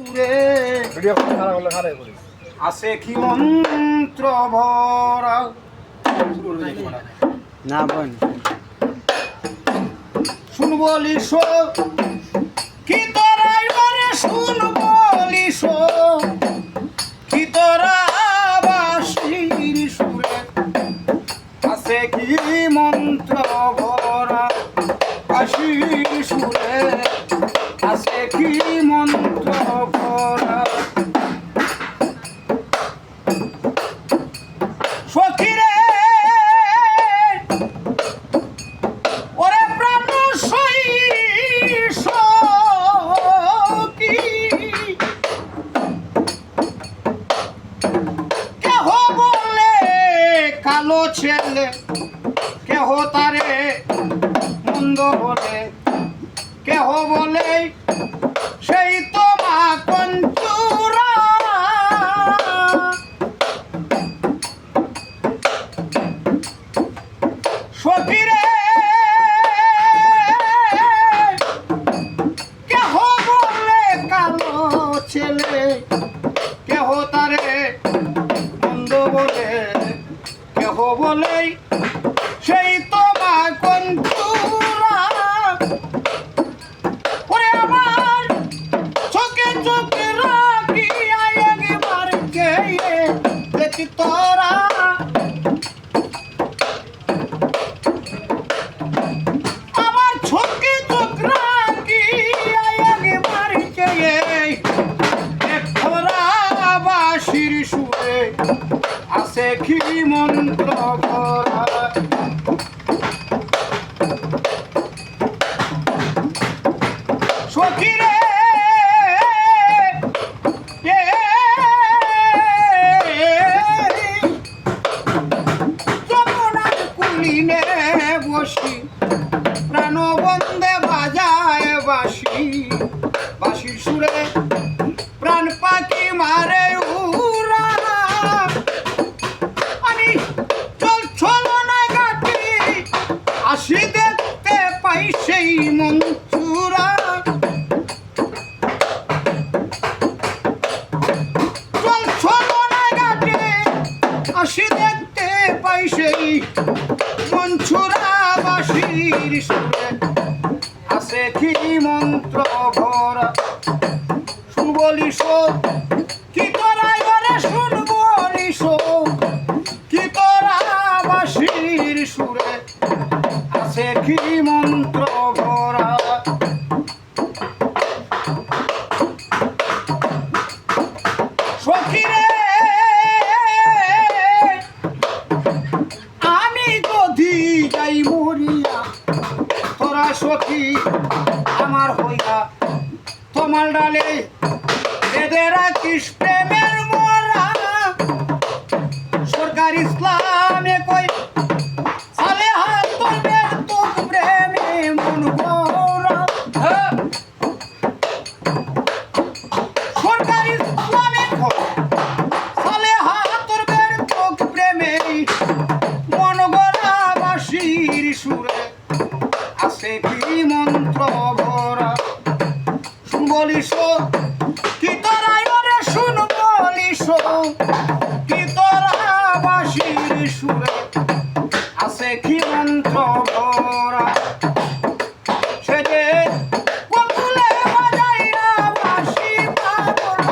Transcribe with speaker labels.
Speaker 1: সুরে আছে কি মন্ত্র ভরা
Speaker 2: না বোন
Speaker 1: শুন বলিস কি তোরাই মরে শুন বলিস কি তোরা বাসির সুরে আছে কি মন্ত্র ভরা বাসির সুরে আছে কি মন্ত্র ভরা সখিরে ওরে প্রাণ সখী কেহ বলে কালো ছেলে কেহ তারে মন্দ বলে কেহ বলে সেই তো মা কঞ্চুরা সখীরে কেহ বলে কালো ছেলে কেহ তারে মন্দ বলে কেহ বলে সেই তো মা কঞ্চুরা ওরে আমার চোখে চোখে রাখি একবার কে দেখি তোরা আমার চোখে চোখ রাখি একবার কে তোরা বাসির সুরে আছে কি মন্ত্র ভরা সখীরে যমুনার কুলিনে বসি প্রাণ বন্দে বাজায় বাসি বাসির সুরে প্রাণ পাখি মারে উড়া আমি চল চলো না গাটি আসি দেখতে পাই সেই মঞ্চুরা চল চলো না গাটি আসি দেখতে পাই সেই মঞ্চুরা বাসির সুরে আছে কি মন্ত্র ভরা শুন বলিস কি তোরা এবারে শুন বলিস কি তোরা বাসির সুরে আছে কি মন্ত্র ভরা সখীরে আমি যদি যাই মরিয়া তোরা সখী আমার হইয়া তোমার ডালে বেঁধে রাখিস প্রেমের মোরা সরকার ইসলামে কই সালে হাত তোর তোক প্রেমে মন গোরা সরকার ইসলামে কই সালে হাত তোর তোক প্রেমে মন গোরা বাসির সুরে আছে কি মন্ত্র ভরা শুন বলিস কি তোরা ওরে শুন বলিস কি তোরা বাসির সুরে আছে কি মন্ত্র ভরা সে যে কোকুলে বাজাইরা বাসি পাগল